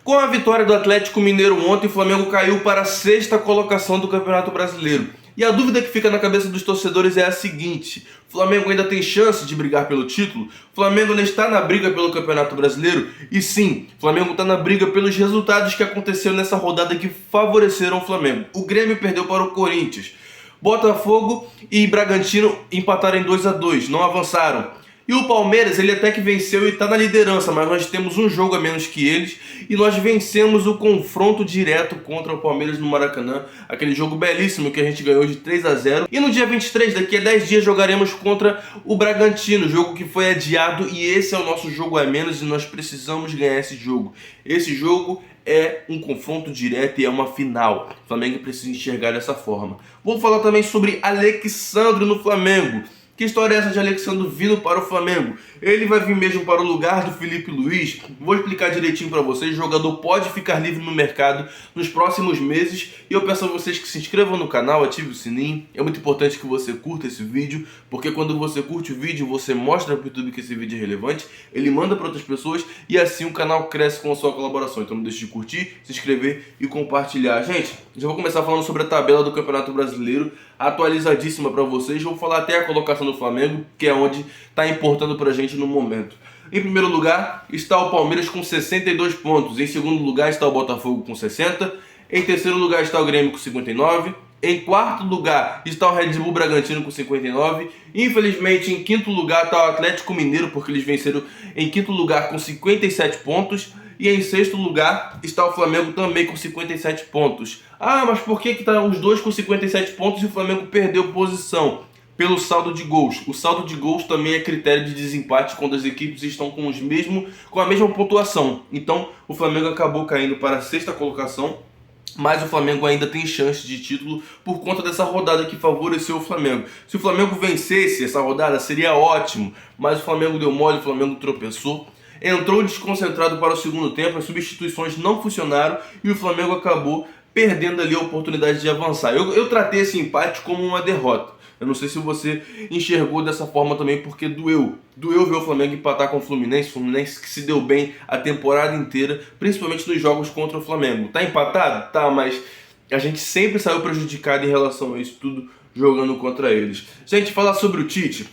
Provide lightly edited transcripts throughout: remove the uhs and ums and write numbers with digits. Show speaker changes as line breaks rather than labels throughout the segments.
Com a vitória do Atlético Mineiro ontem, o Flamengo caiu para a 6ª colocação do Campeonato Brasileiro. E a dúvida que fica na cabeça dos torcedores é a seguinte: o Flamengo ainda tem chance de brigar pelo título? O Flamengo ainda está na briga pelo Campeonato Brasileiro? E sim, o Flamengo está na briga pelos resultados que aconteceram nessa rodada que favoreceram o Flamengo. O Grêmio perdeu para o Corinthians. Botafogo e Bragantino empataram em 2-2, não avançaram. E o Palmeiras, ele até que venceu e está na liderança, mas nós temos um jogo a menos que eles e nós vencemos o confronto direto contra o Palmeiras no Maracanã, aquele jogo belíssimo que a gente ganhou de 3-0. E no dia 23, daqui a 10 dias, jogaremos contra o Bragantino, jogo que foi adiado, e esse é o nosso jogo a menos e nós precisamos ganhar esse jogo. Esse jogo é um confronto direto e é uma final. O Flamengo precisa enxergar dessa forma. Vou falar também sobre Alexandro no Flamengo. Que história é essa de Alexandro vindo para o Flamengo? Ele vai vir mesmo para o lugar do Felipe Luiz? Vou explicar direitinho para vocês. O jogador pode ficar livre no mercado nos próximos meses. E eu peço a vocês que se inscrevam no canal, ative o sininho. É muito importante que você curta esse vídeo, porque quando você curte o vídeo, você mostra para o YouTube que esse vídeo é relevante. Ele manda para outras pessoas e assim o canal cresce com a sua colaboração. Então não deixe de curtir, se inscrever e compartilhar. Gente, já vou começar falando sobre a tabela do Campeonato Brasileiro, atualizadíssima para vocês. Vou falar até a colocação do Flamengo, que é onde está importando para a gente no momento. Em primeiro lugar está o Palmeiras com 62 pontos. Em segundo lugar está o Botafogo com 60. Em terceiro lugar está o Grêmio com 59. Em quarto lugar está o Red Bull Bragantino com 59. Infelizmente, em quinto lugar está o Atlético Mineiro, porque eles venceram em quinto lugar com 57 pontos. E em sexto lugar está o Flamengo também com 57 pontos. Ah, mas por que tá os dois com 57 pontos e o Flamengo perdeu posição? Pelo saldo de gols. O saldo de gols também é critério de desempate quando as equipes estão com a mesma pontuação. Então o Flamengo acabou caindo para a 6ª colocação, mas o Flamengo ainda tem chance de título por conta dessa rodada que favoreceu o Flamengo. Se o Flamengo vencesse essa rodada seria ótimo, mas o Flamengo deu mole, o Flamengo tropeçou. Entrou desconcentrado para o segundo tempo, as substituições não funcionaram e o Flamengo acabou perdendo ali a oportunidade de avançar. Eu tratei esse empate como uma derrota. Eu não sei se você enxergou dessa forma também, porque doeu. Doeu ver o Flamengo empatar com o Fluminense que se deu bem a temporada inteira, principalmente nos jogos contra o Flamengo. Tá empatado? Tá, mas a gente sempre saiu prejudicado em relação a isso tudo jogando contra eles. Gente, falar sobre o Tite,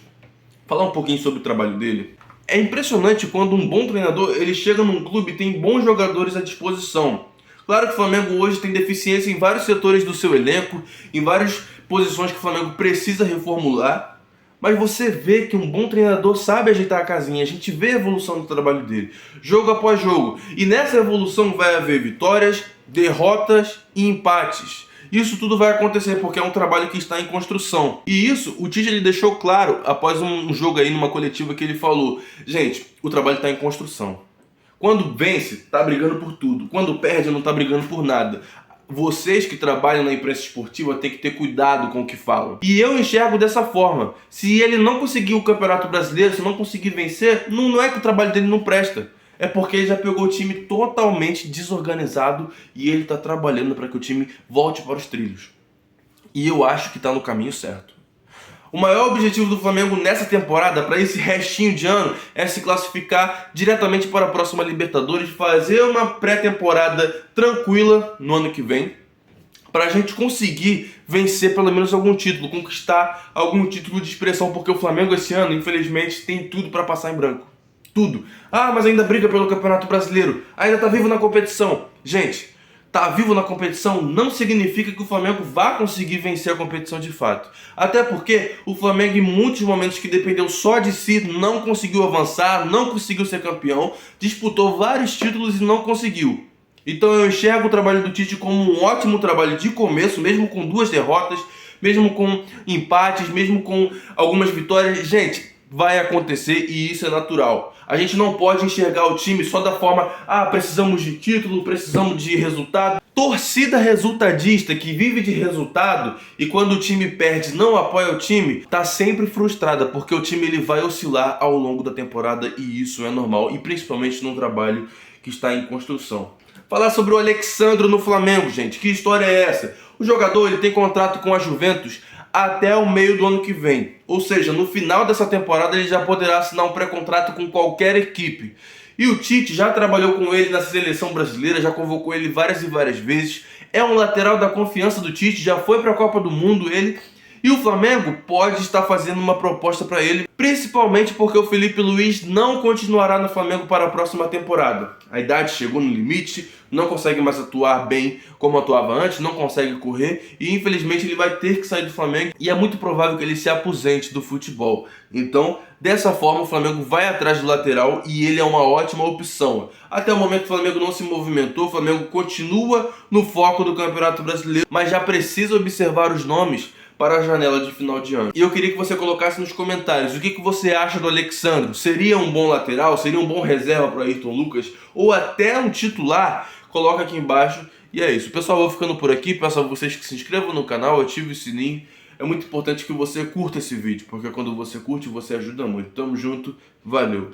falar um pouquinho sobre o trabalho dele. É impressionante quando um bom treinador ele chega num clube e tem bons jogadores à disposição. Claro que o Flamengo hoje tem deficiência em vários setores do seu elenco, em várias posições que o Flamengo precisa reformular, mas você vê que um bom treinador sabe ajeitar a casinha, a gente vê a evolução do trabalho dele, jogo após jogo, e nessa evolução vai haver vitórias, derrotas e empates. Isso tudo vai acontecer porque é um trabalho que está em construção. E isso o Tite ele deixou claro após um jogo aí numa coletiva que ele falou: gente, o trabalho está em construção. Quando vence, tá brigando por tudo. Quando perde, não tá brigando por nada. Vocês que trabalham na imprensa esportiva têm que ter cuidado com o que falam. E eu enxergo dessa forma. Se ele não conseguir o Campeonato Brasileiro, se não conseguir vencer, não é que o trabalho dele não presta. É porque ele já pegou o time totalmente desorganizado e ele tá trabalhando para que o time volte para os trilhos. E eu acho que tá no caminho certo. O maior objetivo do Flamengo nessa temporada, para esse restinho de ano, é se classificar diretamente para a próxima Libertadores, fazer uma pré-temporada tranquila no ano que vem, para a gente conseguir vencer pelo menos algum título, conquistar algum título de expressão, porque o Flamengo esse ano, infelizmente, tem tudo para passar em branco. Tudo. Ah, mas ainda briga pelo Campeonato Brasileiro, ainda tá vivo na competição. Gente, tá vivo na competição não significa que o Flamengo vá conseguir vencer a competição de fato. Até porque o Flamengo, em muitos momentos que dependeu só de si, não conseguiu avançar, não conseguiu ser campeão, disputou vários títulos e não conseguiu. Então eu enxergo o trabalho do Tite como um ótimo trabalho de começo, mesmo com 2 derrotas, mesmo com empates, mesmo com algumas vitórias. Gente, vai acontecer e isso é natural. A gente não pode enxergar o time só da forma: ah, precisamos de título, precisamos de resultado. Torcida resultadista que vive de resultado e quando o time perde não apoia o time, tá sempre frustrada, porque o time ele vai oscilar ao longo da temporada e isso é normal, e principalmente num trabalho que está em construção. Falar sobre o Alexandro no Flamengo, gente, que história é essa? O jogador ele tem contrato com a Juventus até o meio do ano que vem. Ou seja, no final dessa temporada ele já poderá assinar um pré-contrato com qualquer equipe. E o Tite já trabalhou com ele na seleção brasileira, já convocou ele várias e várias vezes. É um lateral da confiança do Tite, já foi para a Copa do Mundo ele. E o Flamengo pode estar fazendo uma proposta para ele, principalmente porque o Felipe Luiz não continuará no Flamengo para a próxima temporada. A idade chegou no limite, não consegue mais atuar bem como atuava antes, não consegue correr e infelizmente ele vai ter que sair do Flamengo e é muito provável que ele se aposente do futebol. Então, dessa forma, o Flamengo vai atrás do lateral e ele é uma ótima opção. Até o momento o Flamengo não se movimentou, o Flamengo continua no foco do Campeonato Brasileiro, mas já precisa observar os nomes para a janela de final de ano. E eu queria que você colocasse nos comentários o que você acha do Alexandro. Seria um bom lateral? Seria um bom reserva para Ayrton Lucas? Ou até um titular? Coloca aqui embaixo. E é isso. Pessoal, eu vou ficando por aqui. Peço a vocês que se inscrevam no canal, ativem o sininho. É muito importante que você curta esse vídeo, porque quando você curte, você ajuda muito. Tamo junto. Valeu!